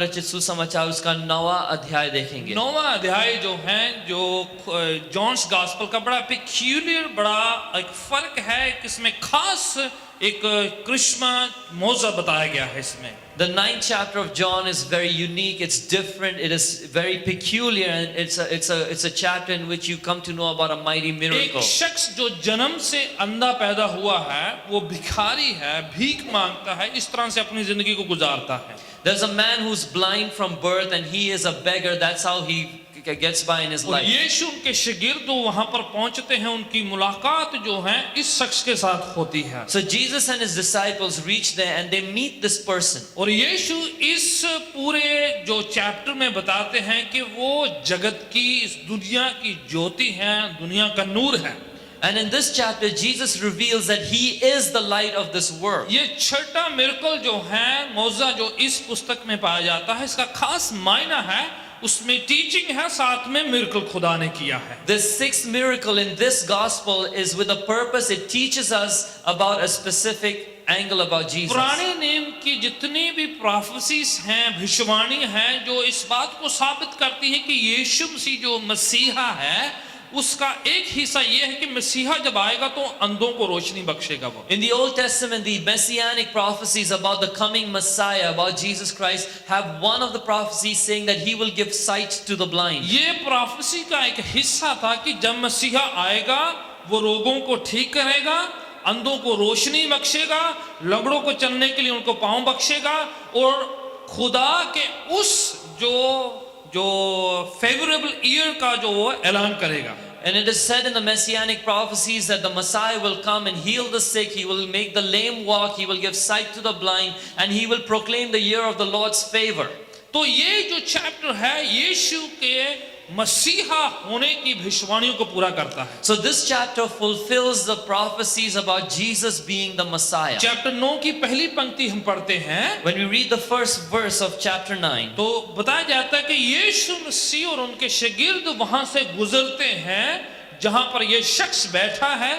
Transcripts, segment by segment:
रचित सुसमाचार उसका 9वां अध्याय देखेंगे। 9वां अध्याय जो है, जो जॉन्स गॉस्पेल का बड़ा पिक्यूलियर, बड़ा एक फर्क है कि इसमें खास एक कृष्मा मौजा बताया गया है इसमें। The 9th chapter of John is very unique, it's different, it is very peculiar, and it's a chapter in which you come to know about a mighty miracle. एक शख्स जो जन्म से अंधा पैदा हुआ है, वो भिखारी है, भीख मांगता है, इस तरह से अपनी जिंदगी को गुजारता है। There's a man who's blind from birth and he is a beggar, that's how he gets by in his और life. यीशु उनके शागिर्द वहां पर पहुंचते हैं, उनकी मुलाकात जो है इस शख्स के साथ होती है। So Jesus and his disciples reach there and they meet this person. और यीशु इस पूरे जो चैप्टर में बताते हैं कि वो जगत की, इस दुनिया की ज्योति है, दुनिया का नूर है। And in this chapter Jesus reveals that he is the light of this world. ये छठा मिरेकल जो है, मौजा जो इस पुस्तक में पाया जाता है, इसका खास मायना है, उसमें टीचिंग है, साथ में मिरेकल खुदा ने किया है। The sixth miracle in this gospel is with a purpose. It teaches us about a specific angle about Jesus. पुराने नियम की जितनी भी प्रोफेसीज हैं, भविष्यवाणी हैं, जो इस बात को साबित करती हैं कि यीशु मसीह जो मसीहा है, उसका एक हिस्सा यह है कि मसीहा जब आएगा तो अंधों को रोशनी बख्शेगा वो। In the Old Testament, the messianic prophecies about the coming Messiah, about Jesus Christ, have one of the prophecies saying that he will give sight to the blind. ये प्रोफेसी का एक हिस्सा था कि जब मसीहा आएगा, वो रोगों को ठीक करेगा, अंधों को रोशनी बख्शेगा, लंगड़ों को चलने के लिए उनको पांव बख्शेगा, और खुदा के उस जो फेवरेबल ईयर का जो वो ऐलान करेगा। And it is said in the messianic prophecies that the Messiah will come and heal the sick, he will make the lame walk, he will give sight to the blind, and he will proclaim the year of the Lord's favor. तो ये जो chapter है, यीशु के मसीहा होने की भविष्यवाणियों को पूरा करता है। So this chapter fulfills the prophecies about Jesus being the Messiah. Chapter 9 की पहली पंक्ति हम पढ़ते हैं। When we read the first verse of chapter 9, तो बताया जाता है कि यीशु मसीह और उनके शागिर्द वहां से गुजरते हैं जहां पर यह शख्स बैठा है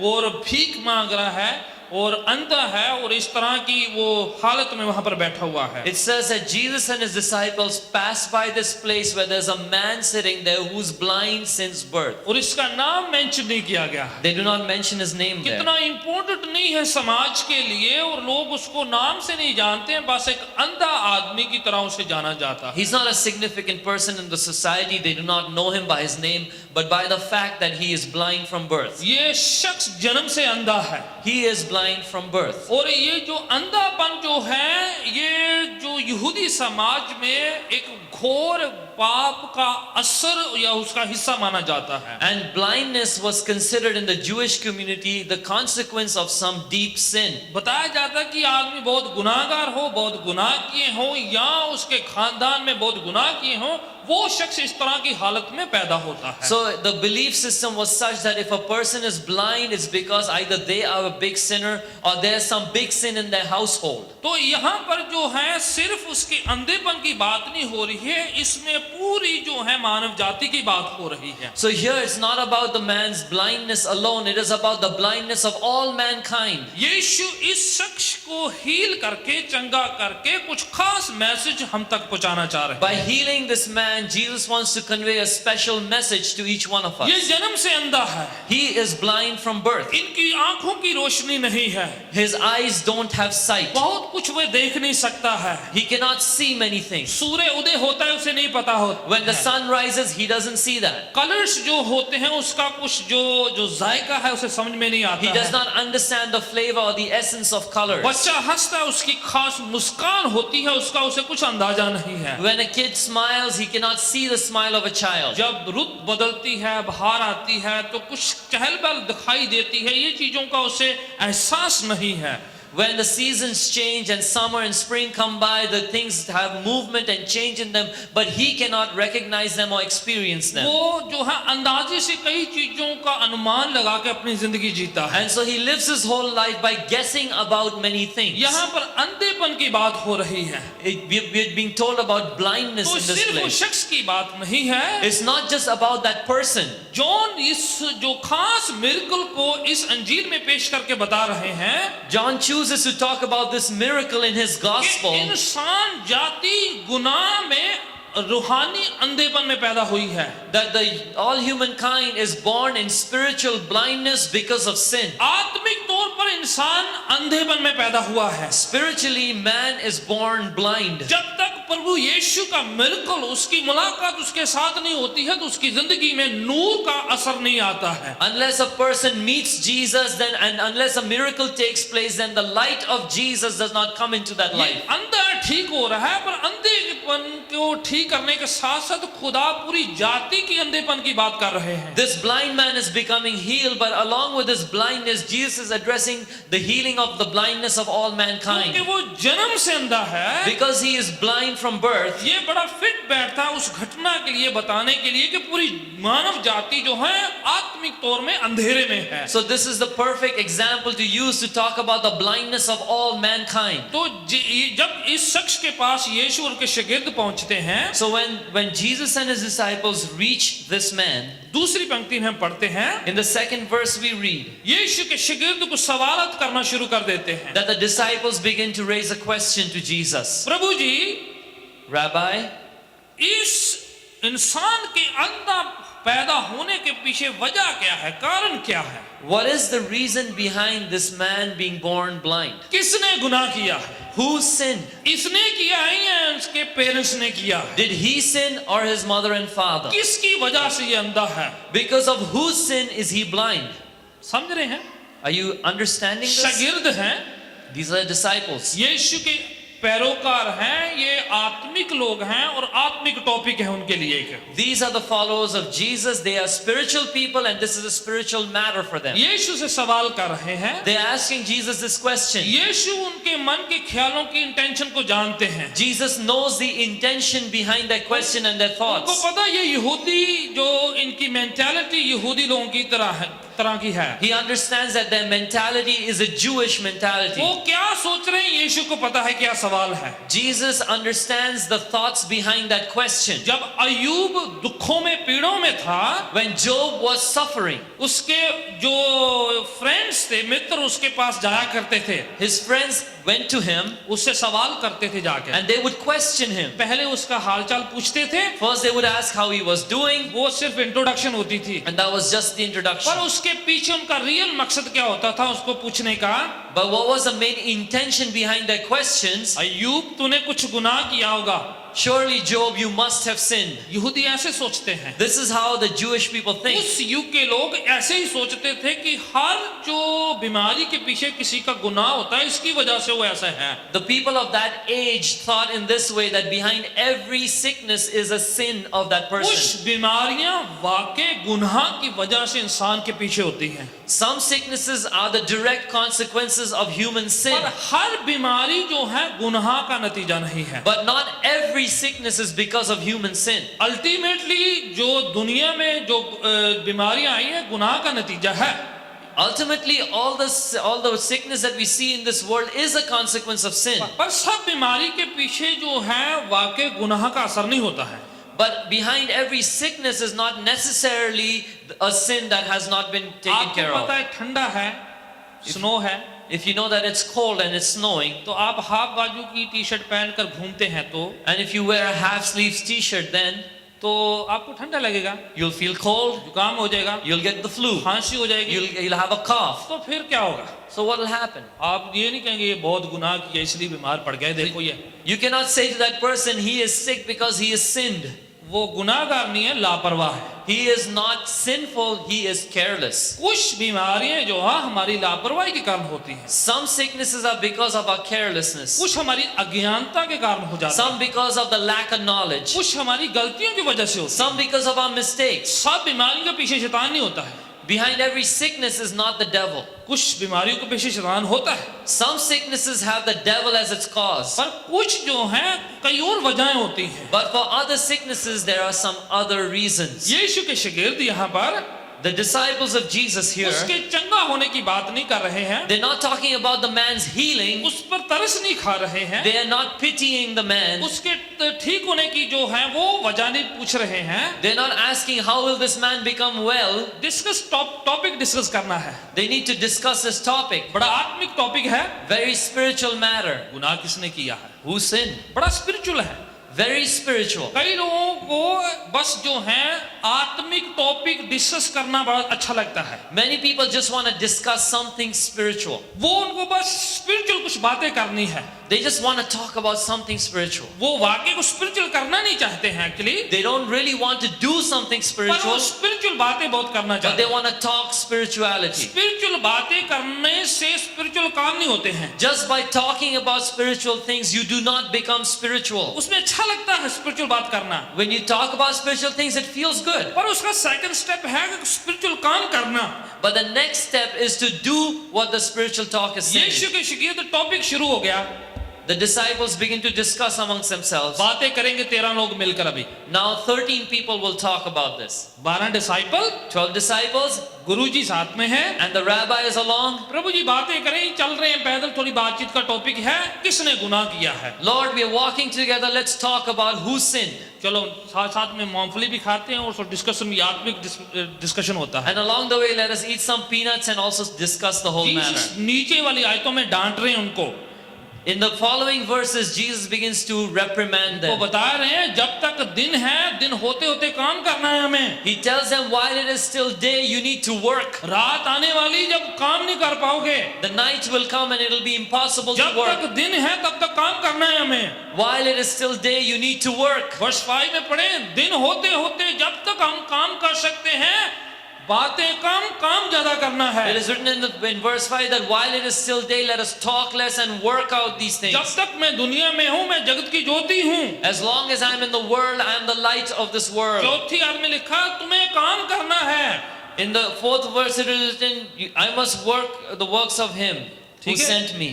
और भीख मांग रहा है और अंधा है, और इस तरह की वो हालत में वहां पर बैठा हुआ है। it says that Jesus and his disciples passed by this place where there's a man sitting there who's blind since birth. और इसका नाम मेंशन नहीं किया गया है। They do not mention his name there. कितना इम्पोर्टेंट नहीं है समाज के लिए, और लोग उसको नाम से नहीं जानते हैं, बस एक अंधा आदमी की तरह उसे जाना जाता है। He's not a significant person in the society. They do not know him by his name, but by the fact that he is blind from birth. ये शख्स जन्म से अंधा है, He is blind from birth. और ये जो अंधापन जो है, ये जो यहूदी समाज में एक घोर पाप का असर या उसका हिस्सा माना जाता है। And blindness was considered in the Jewish community the consequence of some deep sin. बताया जाता है कि आदमी बहुत गुनाहगार हो, बहुत गुनाह किए हो, या उसके खानदान में बहुत गुनाह किए हो, वो शख्स इस तरह की हालत में पैदा होता है। So the belief system was such that if a person is blind, it's because either they are a big sinner or there's some big sin in their household. तो यहाँ पर जो है सिर्फ उसके अंधेपन की बात नहीं हो रही है, इसमें पूरी जो है मानव जाति की बात हो रही है। So here it's not about the man's blindness alone, it is about the blindness of all mankind. यीशु इस शख्स को हील करके, चंगा करके कुछ खास मैसेज हम तक पहुंचाना चाह रहे हैं। By healing this man, Jesus wants to convey a special message to each one of us. ये जन्म से अंधा है, He is blind from birth. इनकी आंखों की रोशनी नहीं है, His eyes don't have sight. बहुत कुछ वह देख नहीं सकता है। He cannot see many things. सूर्य उदय होता है उसे नहीं पता होता। When the sun rises, he doesn't see that. Colours जो होते हैं उसका कुछ जो जायका है उसे समझ में नहीं आता He does है। not understand the flavor or the essence of colors. बच्चा हंसता है, उसकी खास मुस्कान होती है, उसका उसे कुछ अंदाजा नहीं है। When a kid smiles, he cannot see the smile of a child. जब रुत बदलती है, बहार आती है, तो कुछ चहल पहल दिखाई देती है, ये चीजों का उसे एहसास नहीं है। When the seasons change and summer and spring come by, the things have movement and change in them, but he cannot recognize them or experience them. वो जो है अंदाजे से कई चीजों का अनुमान लगा के अपनी जिंदगी जीता है। And so he lives his whole life by guessing about many things. यहाँ पर अंधेपन की बात हो रही है, We're being told about blindness तो in this सिर्फ उस place. शख्स की बात नहीं है। It's not just about that person. John इस जो खास मिरेकल को इस अंजील में पेश करके बता रहे हैं, John chooses chooses to talk about this miracle in his कि gospel, इंसान जाति गुनाह में रूहानी अंधेपन में पैदा हुई है। that all humankind is born in spiritual blindness because of sin. आत्मिक तौर पर इंसान अंधेपन में पैदा हुआ है। Spiritually, man is born blind. जब तक प्रभु यीशु का मिरेकल, उसकी मुलाकात उसके साथ नहीं होती है तो उसकी जिंदगी में नूर का असर नहीं आता है। Unless a person meets Jesus, then and unless a miracle takes place, then the light of Jesus does not come into that ये life. अंधा ठीक हो रहा है, पर अंधेपन को ठीक करने के साथ साथ खुदा पूरी जाति की अंधेपन की बात कर रहे हैं। This blind man is becoming healed, but along with his blindness, Jesus is addressing the healing of the blindness of all mankind. क्योंकि वो जन्म से अंधा है, Because he is blind from birth, ये बड़ा फिट बैठता है उस घटना के लिए, बताने के लिए कि पूरी मानव जाति जो है आत्मिक तौर में अंधेरे में है। so this is the perfect example to use to talk about the blindness of all mankind. तो जब इस शख्स के पास यीशु और के शागिर्द पहुंचते हैं, So when Jesus and his disciples reach this man, दूसरी पंक्ति में हम पढ़ते हैं, in the second verse we read यीशु के शागिर्द को सवालत करना शुरू कर देते हैं। that the disciples begin to raise a question to Jesus. Prabhu ji, Rabbi, इस इंसान के अंधा पैदा होने के पीछे वजह क्या है, कारण क्या है? what is the reason behind this man being born blind? किसने गुनाह किया है? Who sinned? इसने किया है या उसके पेरेंट्स ने किया है? Did he sin or his mother and father? किसकी वजह से ये अंधा है? Because of whose sin is he blind? समझ रहे हैं? Are you understanding this? शागिर्द हैं, These are disciples. यीशु के पैरोकार हैं, ये आत्मिक लोग हैं और आत्मिक टॉपिक है उनके लिए एक। These are the followers of Jesus. They are spiritual people, and this is a spiritual matter for them. यीशु से सवाल कर रहे हैं। They are asking Jesus this question. यीशु उनके मन के ख्यालों की इंटेंशन को जानते हैं। Jesus knows the intention behind their question and their उनको thoughts. पता ये यहूदी जो इनकी मेंटालिटी यहूदी लोगों की तरह की है। He understands that their mentality is a Jewish mentality. वो क्या सोच रहे हैं यीशु को पता है क्या सवाल है। Jesus understands the thoughts behind that question. जब अय्यूब दुखों में पीड़ों में था, When Job was suffering, उसके जो फ्रेंड्स थे, मित्र उसके पास जाया करते थे, his friends went to him उससे सवाल करते थे जाके। and they would question him. पहले उसका हालचाल पूछते थे, First they would ask how he was doing, वो सिर्फ इंट्रोडक्शन होती थी, and that was just the introduction. पर उसके पीछे उनका रियल मकसद क्या होता था उसको पूछने का? But what was the main intention behind their questions? अय्यूब तूने कुछ गुनाह किया होगा। Surely, Job, you must have sinned. यहूदी ऐसे सोचते हैं। This is how the Jewish people think. उस युग के लोग ऐसे ही सोचते थे कि हर जो बीमारी के पीछे किसी का गुनाह होता है, इसकी वजह से वो ऐसा है। The people of that age thought in this way, that behind every sickness is a sin of that कुछ person. बीमारियां वाकई गुनाह की वजह से इंसान के पीछे होती हैं, Some sicknesses are the direct consequences of human sin. पर हर बीमारी जो है गुनाह का नतीजा नहीं है। But not every sickness is because of human sin. Ultimately जो दुनिया में जो बीमारियां आई हैं गुनाह का नतीजा है। Ultimately, all the sickness that we see in this world is a consequence of sin. पर सब बीमारी के पीछे जो है वाकई गुनाह का असर नहीं होता है। But behind every sickness is not necessarily a sin that has not been taken care आपको पता of. है ठंडा है, स्नो है, If you know that it's cold and it's snowing, तो आप हाफ बाजू की टी शर्ट पहनकर घूमते हैं तो and if you wear a half sleeves t-shirt, then तो आपको ठंडा लगेगा, you'll feel cold, जुकाम हो जाएगा, you'll get the flu, खांसी हो जाएगी, you'll have a cough. तो फिर क्या होगा? So what will happen? आप ये नहीं कहेंगे ये बहुत गुनाह किया इसलिए बीमार पड़ गए, देखो ये You cannot say to that person he is sick because he has sinned. वो गुनाहगार नहीं है, लापरवाह है। He is not sinful, he is careless. कुछ बीमारियां जो है हमारी लापरवाही के कारण होती हैं, Some sicknesses are because of our carelessness. कुछ हमारी अज्ञानता के कारण हो जाती Some है, because of the lack of knowledge. कुछ हमारी गलतियों की वजह से होती Some because of our mistakes. है। सब बीमारियों के पीछे शैतान नहीं होता है, Behind every sickness is not the devil. कुछ बीमारियों के पीछे शैतान होता है, Some sicknesses have the devil as its cause. पर कुछ जो है कई और वजहें होती हैं। But for other sicknesses, there are some other reasons. यीशु के शागिर्द यहाँ पर The disciples of Jesus here, उसके चंगा होने की बात नहीं कर रहे हैं, they're not talking about the man's healing. उस पर तरस नहीं खा रहे हैं, They are not pitying the man. उसके ठीक होने की जो है वो वजह नहीं पूछ रहे हैं। They're not asking how will this man become well. Topic discuss करना है, They need to discuss this topic. बड़ा आत्मिक टॉपिक है। Very spiritual matter. गुनाह किसने किया है, Who sinned? बड़ा स्पिरिचुअल है। Very spiritual. कई लोगों को बस जो है आत्मिक टॉपिक डिस्कस करना बड़ा अच्छा लगता है, Many people just want to discuss something spiritual. वो उनको बस स्पिरिचुअल कुछ बातें करनी है, They just want to talk about something spiritual. वो वाकई को स्पिरिचुअल करना नहीं चाहते हैं actually, They don't really want to do something पर वो spiritual, स्पिरिचुअल बातें बहुत करना but चाहते they हैं। want to talk spirituality. Spiritual बातें करने से स्पिरिचुअल काम नहीं होते हैं, Just by talking about spiritual things, you do not become spiritual. उसमें अच्छा लगता है स्पिरिचुअल बात करना, When you talk about spiritual things, it feels good. पर उसका सेकंड स्टेप है स्पिरिचुअल काम करना। But the next step is to do what the spiritual talk is saying. यीशु के शिकायत टॉपिक शुरू हो गया, The disciples begin to discuss amongst themselves. बातें करेंगे 13 लोग मिलकर। अभी Now 13 people will talk about this. 12 disciple, 12 disciples गुरुजी साथ में है, and the rabbi is along. प्रभु जी बातें करें, चल रहे हैं पैदल, थोड़ी बातचीत का टॉपिक है किसने गुनाह किया है। Lord, we are walking together. Let's talk about who sinned. चलो साथ साथ में मूंगफली भी खाते हैं और डिस्कशन भी आत्मिक डिस्कशन होता है। And along the way, let us eat some peanuts and also discuss the whole matter. Jesus नीचे वाली आयतों में डांट रहे हैं उनको, In the following verses, Jesus begins to reprimand वो them. बता रहे हैं जब तक दिन है, दिन होते होते काम करना है हमें। He tells them, while it is still day, you need to work. रात आने वाली जब काम नहीं कर पाओगे, The night will come and it will be impossible to जब work. तक दिन है तब तक काम करना है हमें। While it is still day, you need to work. वर्ष 5 में पढ़े, दिन होते होते जब तक हम काम कर सकते हैं, बातें कम, काम ज्यादा करना It है। is written in verse 5 that while it is still day, let us talk less and work out these things. जब तक मैं दुनिया में हूँ, मैं जगत की ज्योति हूँ। As long as I am in the world, I am the light of this world. चौथी आदमी लिखा, तुम्हें काम करना है। In the 4th verse, it is written, I must work the works of Him who ठीक है? sent me.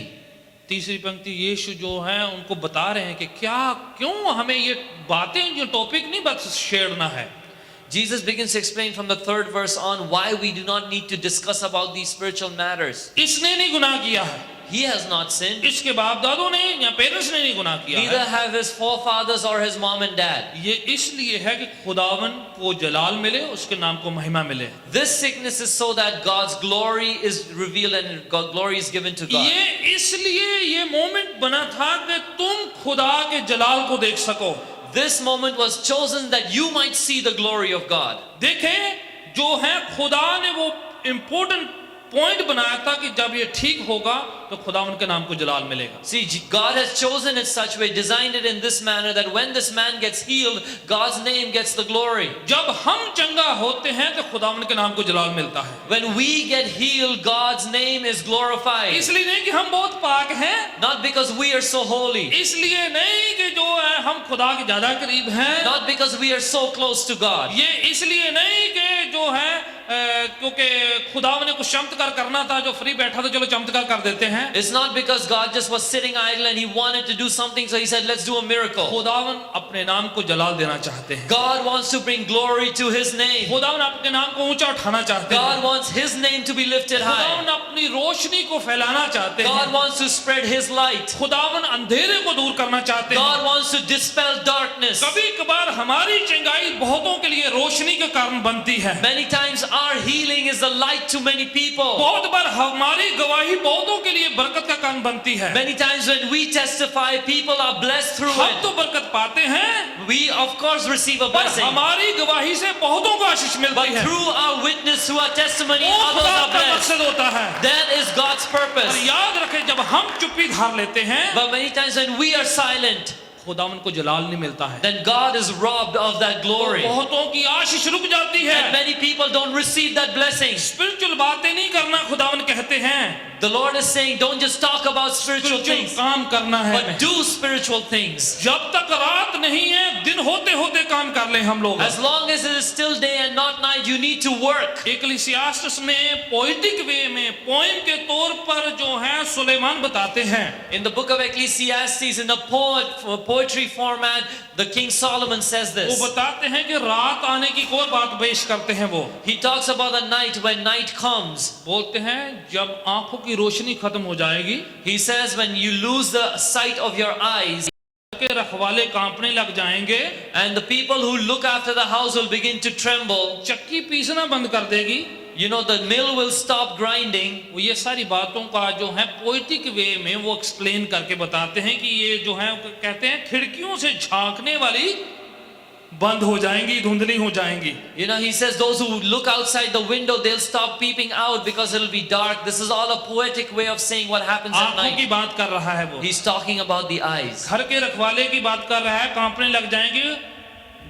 तीसरी पंक्ति यीशु जो है उनको बता रहे हैं कि क्या क्यों हमें ये बातें, जो टॉपिक नहीं बस छेड़ना है। Jesus begins to explain from the 3rd verse on why we do not need to discuss about these spiritual matters. इसने नहीं गुनाह किया है, He has not sinned. इसके बाप दादों ने या पेरेंट्स ने नहीं गुनाह किया Neither है। have his forefathers or his mom and dad. ये इसलिए है कि खुदावन को जलाल मिले, उसके नाम को महिमा मिले। This sickness is so that God's glory is revealed and God's glory is given to God. ये इसलिए ये मोमेंट बना था कि तुम खुदा के जलाल को देख सको। This moment was chosen that you might see the glory of God. देखें जो है खुदा ने वो इम्पोर्टेंट पॉइंट बनाया था कि जब ये ठीक होगा तो खुदा उनके नाम को जलाल मिलेगा। See, God has chosen it such way, designed it in this manner that when this man gets healed, God's name gets the glory. जब हम चंगा होते हैं तो खुदा उनके नाम को जलाल मिलता है। When we get healed, God's name is glorified. इसलिए नहीं कि हम बहुत पाक हैं, Not because we are so holy, इसलिए नहीं कि जो है हम खुदा के ज्यादा करीब हैं, not because we are so close to God, ये इसलिए नहीं कि जो है क्योंकि खुदा ने कुछ चमत्कार करना था, जो फ्री बैठा था चलो चमत्कार कर देते हैं। It's not because God just was sitting idle and He wanted to do something, so He said, let's do a miracle. खुदावन अपने नाम को जलाल देना चाहते हैं। God wants to bring glory to His name. खुदावन अपने नाम को ऊंचा उठाना चाहते हैं। God wants His name to be lifted खुदावन high. अपनी रोशनी को फैलाना चाहते हैं। God wants to spread His light. खुदावन अंधेरे को दूर करना चाहते हैं। God wants to dispel darkness. कभी कभार हमारी चंगाई बहुतों के लिए रोशनी के कारण बनती है। Many times our healing is the light to many people. बहुत बार हमारी गवाही बहुतों के लिए बरकत का कारण बनती है। Many times when we testify, people are blessed through हम it. तो बरकत पाते हैं, We of course receive a पर blessing. हमारी गवाही से बहुतों को आशीष But मिलती है। through our witness, through our testimony, वो others खुदा are का blessed. मकसद होता है। That is God's और purpose. याद रखें जब हम चुप्पी धार लेते हैं, But many times when we are silent, खुदा उनको जलाल नहीं मिलता है। then God is robbed of that glory. बहुतों की आशीष रुक जाती है। And many people don't receive that blessing. Spiritual बातें नहीं करना खुदावन कहते हैं, The Lord is saying, don't just talk about spiritual spiritual things, काम करना है। but do spiritual things. जब तक रात नहीं है, दिन होते होते काम कर ले हम लोग। As long as it is still day and not night, you need to work. इक्लेसियास्टस में पोइटिक वे में पोएम के तौर पर जो है सुलेमान बताते हैं, In the book of Ecclesiastes, in the poetry format, the King Solomon says वो this. बताते हैं कि रात आने की कोई बात पेश करते हैं। वो He talks about the night when night comes. बोलते हैं जब आंखों की रोशनी खत्म हो जाएगी, He says when you lose the sight of your eyes, के रखवाले कांपने लग जाएंगे, and the people who look after the house will begin to tremble. चक्की पीसना बंद कर देगी। You know, the mill will stop grinding. वो ये सारी बातों का जो है पोइटिक वे में वो एक्सप्लेन करके बताते हैं कि ये जो है कहते हैं खिड़कियों से झांकने वाली बंद हो जाएंगी, धुंधली हो जाएंगी। You know, he says those who look outside the window, they'll stop peeping out because it'll be dark. This is all a poetic way of saying what happens at आंखों की night. बात कर रहा है वो। He's talking about the eyes. घर के रखवाले की बात कर रहा है, कांपने लग जाएंगे,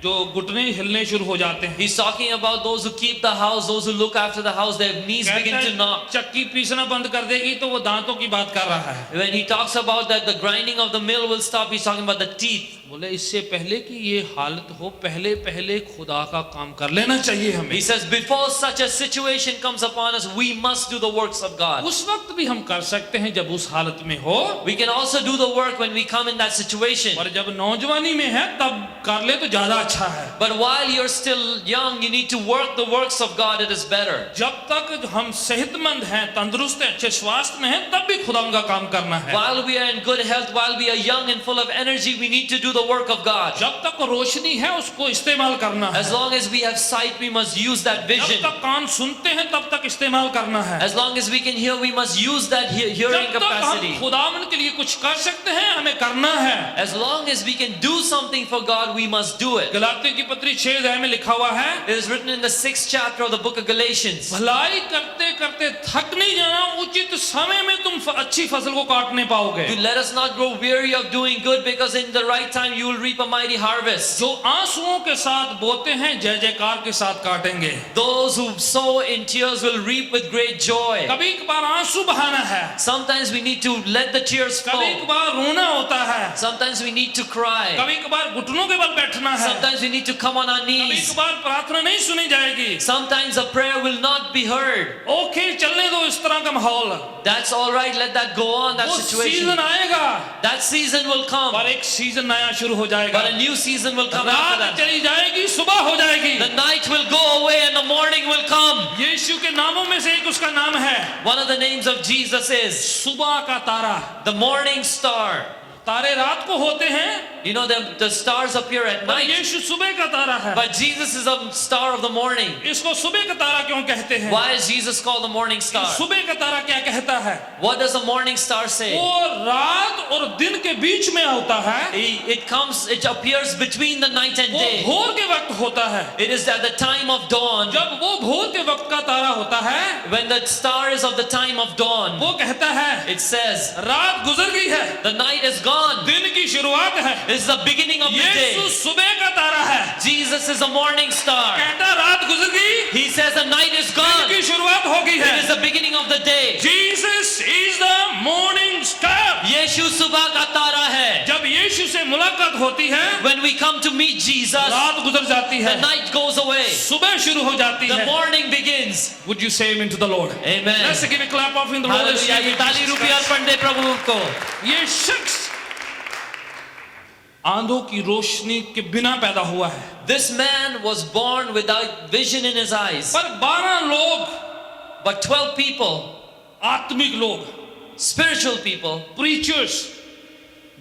जो घुटने हिलने शुरू हो जाते हैं। He's talking about those who keep the house, those who look after the house, their knees begin कहता to है, knock. चक्की पीसना बंद कर देगी तो वो दांतों की बात कर रहा है। When he talks about that, the grinding of the mill will stop, he's talking about the teeth. बोले इससे पहले कि ये हालत हो, पहले पहले खुदा का काम कर लेना चाहिए हमें। He says, before such a situation comes upon us, we must do the works of God. उस वक्त भी हम कर सकते हैं जब उस हालत में हो, We can also do the work when we come in that situation. और जब नौजवानी में है तब कर ले तो ज्यादा अच्छा है। But while you're still young, you need to work the works of God, it is better. जब तक हम सेहतमंद हैं, तंदुरुस्त हैं, अच्छे स्वास्थ्य में हैं, तब भी खुदा का काम करना है। While we are in good health, while we are young and full of energy, we need to do the work of God. जब तक रोशनी है उसको इस्तेमाल करना है। As long as we have sight, we must use that जब vision. तक कान सुनते हैं तब तक इस्तेमाल करना है। As long as we can hear, we must use that hearing जब तक हम capacity. खुदावन के लिए कुछ कर सकते हैं, हमें करना है। As long as we can do something for God, we must do it. गलातियों की पत्री 6 अध्याय में लिखा हुआ है, It is written in the 6th chapter of the book of Galatians. भलाई करते करते थक नहीं जाना, उचित समय में तुम अच्छी फसल को काटने पाओगे। Let us not grow weary of doing good, because in the right time you will reap a mighty harvest. जो आंसुओं के साथ बोते हैं, जय जयकार के साथ काटेंगे। Those who sow in tears will reap with great joy. कभी कभार आंसू बहाना है, Sometimes we need to let the tears कभी flow. कभार रोना होता है, Sometimes we need to cry. कभी कभार घुटनों के बल बैठना है, Sometimes we need to come on our कभी knees. कभार प्रार्थना नहीं सुनी जाएगी। Sometimes a prayer will not be heard. Okay, चलने दो इस तरह का माहौल। That's all right. Let that go on, that वो situation. सीजन आएगा, That season will come. पर एक सीजन नया शुरू हो जाएगा। But a new season will come after रात that. चली जाएगी, सुबह हो जाएगी। The night will go away and the morning will come. यीशु के नामों में से एक उसका नाम है One of the names of Jesus is सुबह का तारा। the morning star. तारे रात को होते हैं, You know, the stars appear at पर night. यीशु सुबह का तारा है। But Jesus is a star of the morning. इसको सुबह का तारा क्यों कहते हैं? Why is Jesus called the morning star? सुबह का तारा क्या कहता है? What does the morning star say? वो रात और दिन के बीच में होता है। It appears between the night and वो day. भोर के वक्त होता है। It is at the time of dawn. जब वो भोर के वक्त का तारा होता है, When the star is of the time of dawn, वो कहता है it says, रात गुजर गई है, the night is gone. दिन की शुरुआत है। This is the beginning of the Yeshu day. सुबह का तारा है। Jesus is a morning star. कहता रात गुजर गई, He says the night is दिन gone. की शुरुआत हो गई It is है। the beginning of the day. Jesus is the morning star। यीशु सुबह का तारा है. जब यीशु से मुलाकात होती है, When we come to meet Jesus, रात गुजर जाती है, the night goes away. सुबह शुरू हो जाती The है। morning begins. Would you say amen to the Lord? Amen. Let's give a clap offering the Lord. Hallelujah. ये ताली रूपी अर्पण दे प्रभु को. ये शख्स आंधों की रोशनी के बिना पैदा हुआ है, This man was born without vision in his eyes. पर 12 लोग, But 12 people, आत्मिक लोग, spiritual people, प्रीचर्स,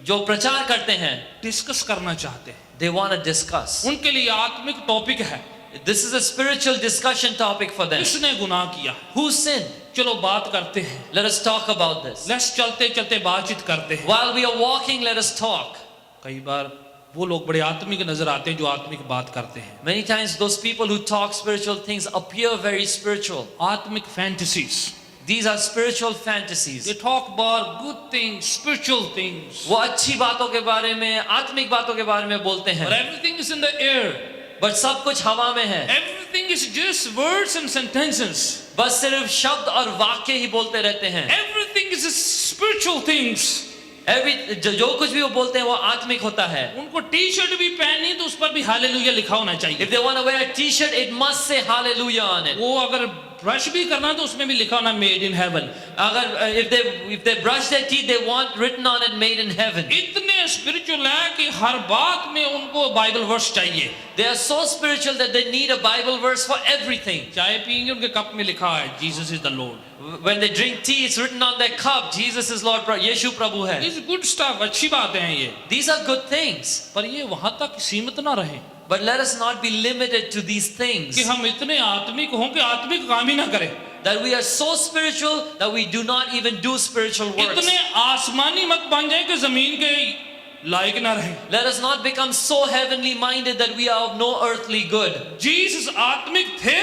जो प्रचार करते हैं, डिस्कस करना चाहते हैं। they want to discuss. उनके लिए आत्मिक टॉपिक है, This is a spiritual discussion topic for them. किसने गुनाह किया? Who sinned? चलो बात करते हैं। Let us talk about this. Let's चलते चलते बातचीत करते हैं। While we are walking, let us talk. कई बार वो लोग बड़े आत्मिक नजर आते हैं जो आत्मिक बात करते हैं। Many times those people who talk spiritual things appear very spiritual. आत्मिक fantasies, These are spiritual fantasies. they talk about good things, spiritual things, वो अच्छी बातों के बारे में, आत्मिक बातों के बारे में बोलते but हैं. everything is in the air, But सब कुछ हवा में है. everything is just words and sentences, बस सिर्फ शब्द और वाक्य ही बोलते रहते हैं. everything is spiritual things। जो कुछ भी वो बोलते हैं वो आत्मिक होता है. उनको टी शर्ट भी पहननी तो उस पर भी हालेलुया लिखा होना चाहिए। If they want to wear a t-shirt, it must say hallelujah on it. वो अगर ब्रश भी करना तो उसमें भी लिखा होना मेड इन हेवन। अगर if they brush their teeth, they want written on it made in heaven. इतने स्पिरिचुअल है कि हर बात में उनको बाइबल वर्स चाहिए। They are so spiritual that they need a Bible verse for everything. चाय पियेंगे उनके कप में लिखा है Jesus is the Lord. When they drink tea, it's written on their cup, Jesus is Lord, यीशु प्रभु है. इस good stuff, अच्छी बातें हैं ये, These are good things. पर ये वहां तक सीमित ना रहे But let us not be limited to these things. कि हम इतने आत्मिक हों कि आत्मिक काम ही ना करें, That we are so spiritual that we do not even do spiritual works. इतने आसमानी मत बन जाए कि जमीन के लायक ना रहे। Let us not become so heavenly minded that we are of no earthly good. Jesus आत्मिक थे,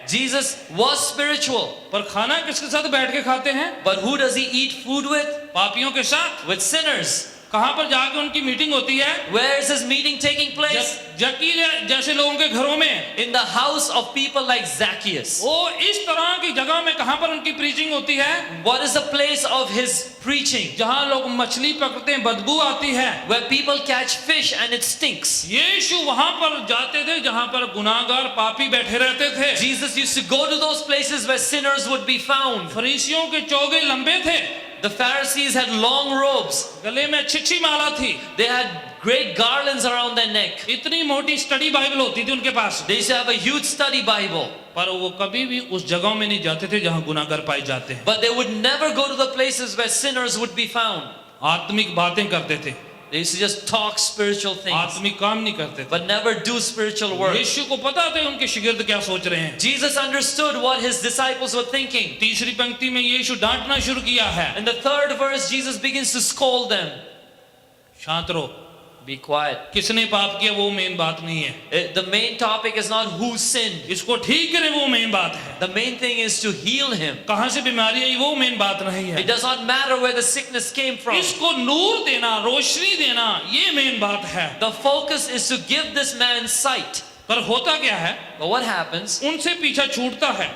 Jesus was spiritual. पर खाना किसके साथ बैठ के खाते हैं? But who does he eat food with? पापियों के साथ। With sinners. कहां पर जाके उनकी मीटिंग होती है? Where is his meeting taking place? जक्किया जैसे लोगों के घरों में, In the house of people like Zacchaeus. वो इस तरह की जगह में कहां पर उनकी प्रीचिंग होती है? What is the place of his preaching? जहां लोग मछली पकड़ते हैं, बदबू आती है, Where people catch fish and it stinks. यीशु वहां पर जाते थे जहां पर गुनाहगार पापी बैठे रहते थे। Jesus used to go to those places where sinners would be found. फरीसियों के चोगे लंबे थे, The Pharisees had long robes. गले में अच्छी माला थी, They had great garlands around their neck. इतनी मोटी स्टडी बाइबल होती थी उनके पास, They used to have a huge study Bible. पर वो कभी भी उस जगह में नहीं जाते थे जहां गुनाहगार पाए जाते हैं। But they would never go to the places where sinners would be found. आत्मिक बातें करते थे, They used to just talk spiritual things, आत्मिक काम नहीं करते थे। but never do spiritual work. यीशु को पता था उनके शिगिर्द क्या सोच रहे हैं। Jesus understood what his disciples were thinking. तीसरी पंक्ति में यीशु डांटना शुरू किया है, In the third verse, Jesus begins to scold them. शांत रहो, Be quiet. किसने पाप किया वो मेन बात नहीं है, The main topic is not who sinned. इसको ठीक करे वो मेन बात है, The main thing is to heal him. कहां से बीमारी आई वो मेन बात नहीं है, It does not matter where the sickness came from. इसको नूर देना, रोशनी देना, ये मेन बात है। The focus is to give this man sight. पर होता क्या है, But what happens? उनसे पीछा छूटता है।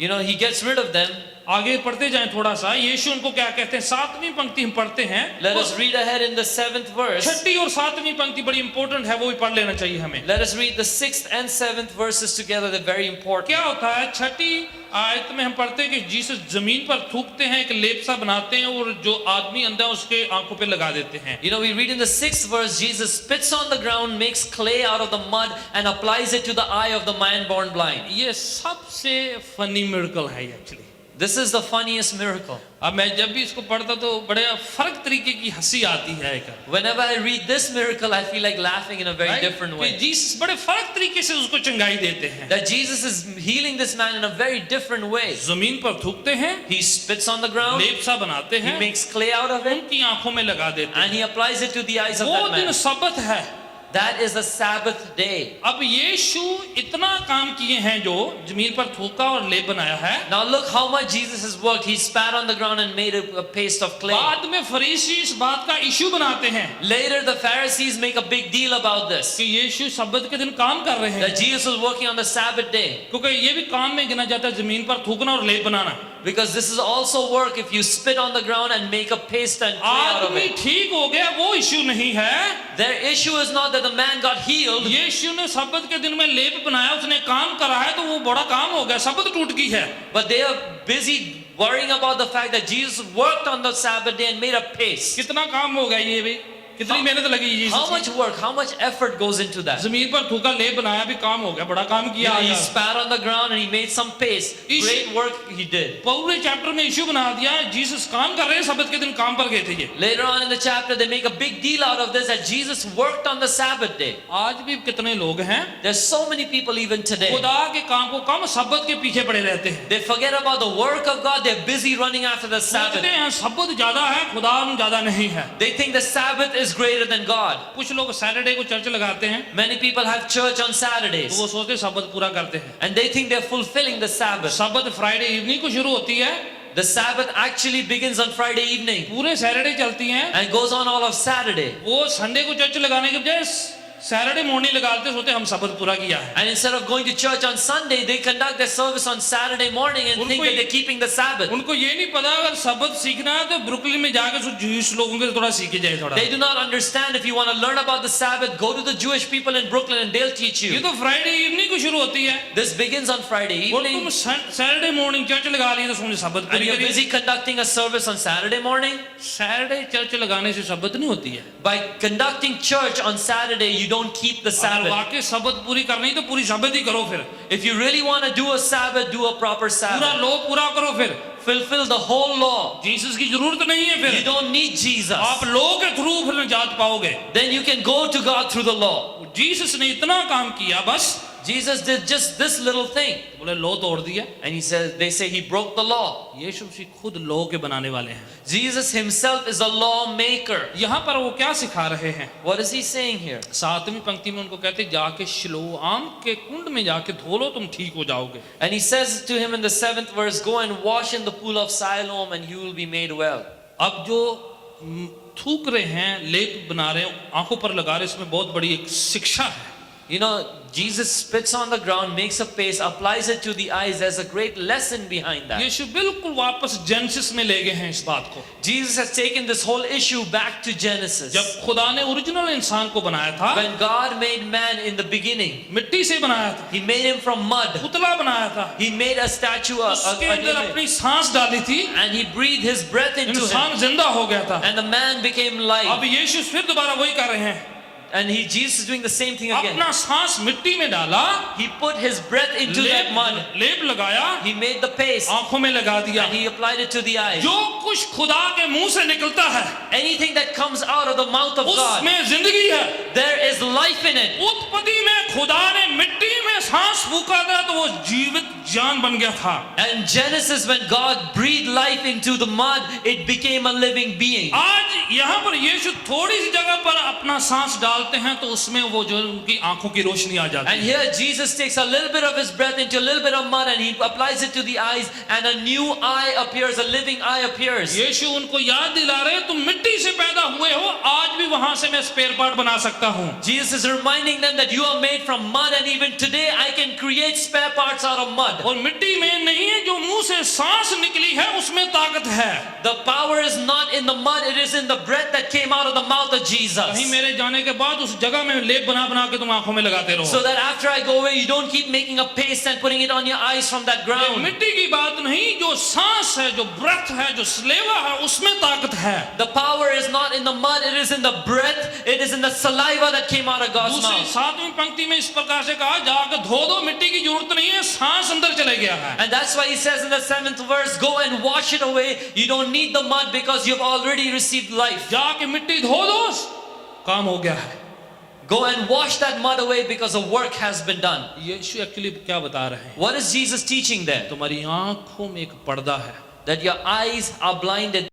You know, he gets rid of them. आगे पढ़ते जाएं थोड़ा सा, यीशु उनको क्या कहते हैं, 7वीं पंक्ति हम पढ़ते हैं। Let us read ahead in the 7th verse. 6ठी और 7वीं पंक्ति बड़ी इंपॉर्टेंट है, वो भी पढ़ लेना चाहिए हमें। Let us read the 6th and 7th verses together. They're very important. क्या होता है, 6ठी आयत में हम पढ़ते हैं कि जीसस जमीन पर थूकते हैं, एक लेप सा बनाते हैं और जो आदमी अंधा उसके आंखों पे लगा देते हैं। You know, we read in the 6th verse, Jesus spits on the ground, makes clay out of the mud, and applies it to the eye of the man born blind. ये सबसे फनी मिरेकल है actually. This is the funniest miracle. अब मैं जब भी इसको पढ़ता तो बड़े फर्क तरीके की हंसी आती है एक, Whenever I read this miracle, I feel like laughing in a very different कि way. जीसस बड़े फर्क तरीके से उसको चंगाई देते हैं। That Jesus is healing this man in a very different way. जमीन पर थूकते हैं, He spits on the ground, लेप सा बनाते he हैं, makes clay out of it, उनकी आंखों में लगा देते हैं। and he applies it to the eyes of वो that दिन man. सब्बत है। That is the Sabbath day. अब यीशु इतना काम किए हैं, जो जमीन पर थूका और लेप बनाया है। Now look how much Jesus has worked. He spat on the ground and made a paste of clay. बाद में फरीसी इस बात का इशू बनाते हैं Later the Pharisees make a big deal about this. कि यीशु सब्बत के दिन काम कर रहे हैं, That Jesus was working on the Sabbath day. क्योंकि ये भी काम में गिना जाता है, जमीन पर थूकना और लेप बनाना। Because this is also work if you spit on the ground and make a paste and clay out of आदमी it. ठीक हो गया वो इशू नहीं है। Their issue is not that the man got healed. यीशु ने सब्बत के दिन में लेप बनाया, उसने काम करा है तो वो बड़ा काम हो गया, सब्बत टूट गई है। But they are busy worrying about the fact that Jesus worked on the Sabbath day and made a paste. कितना काम हो गया ये भी, कितनी मेहनत लगी यीशु How की। much work, how much effort goes into that? जमीन पर थूका लेप बनाया भी काम हो गया, बड़ा काम You किया। know, he spat on the ground and he made some paste. Great work he did. पूरे चैप्टर में इशू बना दिया, जीसस काम कर रहे हैं, सब्बत के दिन काम पर गए थे ये। Later on in the chapter, they make a big deal out of this that Jesus worked on the Sabbath day. आज भी कितने लोग हैं, There's so many people even today. खुदा के काम को कम सब्बत के पीछे पड़े रहते हैं। They forget about the work of God. They're busy running after the Sabbath. सोचते हैं सब्बत ज्यादा है, खुदा ज्यादा नहीं है। They think the Sabbath is greater than God. कुछ लोग सैटरडे को चर्च लगाते हैं, Many people have church on तो Saturdays वो सोचते सब्बत पूरा करते हैं। and they think they're fulfilling the Sabbath. सब्बत Friday evening को शुरू होती है, The Sabbath actually begins on Friday evening पूरे सैटरडे चलती हैं। and goes on all of Saturday. वो संडे को चर्च लगाने के बजाय सैटरडे मॉर्निंग लगाते सोते हम सबक पूरा किया है। And instead of going to church on Sunday, they conduct their service on Saturday morning and think that they're keeping the Sabbath. उनको ये नहीं पता अगर सबक सीखना है तो ब्रुकलिन में जाके जूस लोगों के थोड़ा सीखे जाए थोड़ा। They do not understand if you want to learn about the Sabbath, go to the Jewish people in Brooklyn and they'll teach ये you. तो फ्राइडे इवनिंग को शुरू होती है This begins on Friday और तुम evening सैटरडे मॉर्निंग चर्च लगा लिए तो समझे सबक and पूरी you're करी। busy conducting a service on Saturday morning. Saturday church लगाने से सबक नहीं होती है। By conducting church on Saturday, you don't keep the अगर Sabbath. वाकई सबक पूरी करनी तो पूरी सबक ही करो फिर। If you really want to do a Sabbath, do a proper पूरा Sabbath. लो पूरा करो फिर। Fulfill the whole law. Jesus की जरूरत नहीं है You फिर। don't need Jesus. आप लो के थ्रू फिर निजात पाओगे। Then you can go to God through the law. Jesus ने इतना काम किया बस। Jesus did just this little thing. बोले लो तोड़ दिया। And he says, they say he broke the law. यीशु मसीह खुद लो के बनाने वाले हैं। Jesus himself is a lawmaker. यहाँ पर वो क्या सिखा रहे हैं? What is he saying here? 7वीं पंक्ति में उनको कहते जाके शिलोआम के कुंड में जाके धो लो तुम ठीक हो जाओगे। And he says to him in the 7th verse, go and wash in the pool of Siloam and you will be made well. अब जो थूक रहे हैं लेप बना रहे हैं आंखों पर लगा रहे हैं इसमें बहुत बड़ी एक शिक्षा है। You know, Jesus spits on the ground, makes a paste, applies it to the eyes. There's a great lesson behind that. यीशु बिल्कुल वापस जेनेसिस में ले गए हैं इस बात को। Jesus has taken this whole issue back to Genesis. जब खुदा ने ओरिजिनल इंसान को बनाया था When God made man in the beginning, मिट्टी से बनाया था, he made him from mud. पुतला बनाया था, He made a statue, उसके अंदर an image, अपनी सांस डाली थी, and he breathed his breath into him. इंसान जिंदा हो गया था। And the man became life. अब यीशु फिर दोबारा वही कर रहे हैं। And Jesus is doing the same thing again. अपना सांस मिट्टी में डाला, He put his breath into that mud. लेप लगाया, He made the paste आंखों में लगा दिया। and he applied it to the eyes. जो कुछ खुदा के मुंह से निकलता है Anything that comes out of the mouth of God, उसमें जिंदगी है। there is life in it. उत्पत्ति में खुदा ने मिट्टी में सांस फूका था तो वो जीवित जान बन गया था। And Genesis, when God breathed life into the mud, it became a living being. आज यहाँ पर यीशु थोड़ी सी जगह पर अपना सांस डालते हैं तो उसमें वो जो उनकी आंखों की रोशनी आ जाती And है। here Jesus takes a little bit of his breath into a little bit of mud and he applies it to the eyes and a new eye appears, a living eye appears. यीशु उनको याद दिला रहे तुम मिट्टी से पैदा हुए हो, आज भी वहां से मैं स्पेयर पार्ट बना सकता हूँ। Jesus is reminding them that you are made from mud and even today I can create spare parts out of mud. और मिट्टी में नहीं है, जो मुंह से सांस निकली है उसमें ताकत है। The power is not in the mud, it is in the breath that came out of the mouth of Jesus. कहीं मेरे जाने के बाद उस जगह में लेप बना बना के तुम आंखों में लगाते रहो। So that after I go away, you don't keep making a paste and putting it on your eyes from that ये ground. मिट्टी की बात नहीं, जो सांस है, जो ब्रेथ है, जो स्लेवा है, उसमें ताकत है। The power is not in the mud, it is in the breath, it is in the saliva that came out of God's दूसरी mouth. 7वीं पंक्ति में इस प्रकार से कहा जाकर धो दो, मिट्टी की जरूरत नहीं है, सांस अंदर चले गया है। And that's why he says in the 7th verse, go and wash it away. You don't need the mud because you've already received life. जाके मिट्टी धो दो, काम हो गया है। Go and wash that mud away because the work has been done. Yeshu actually क्या बता रहे हैं? What is Jesus teaching there? तुम्हारी आंखों में एक पर्दा है। That your eyes are blinded.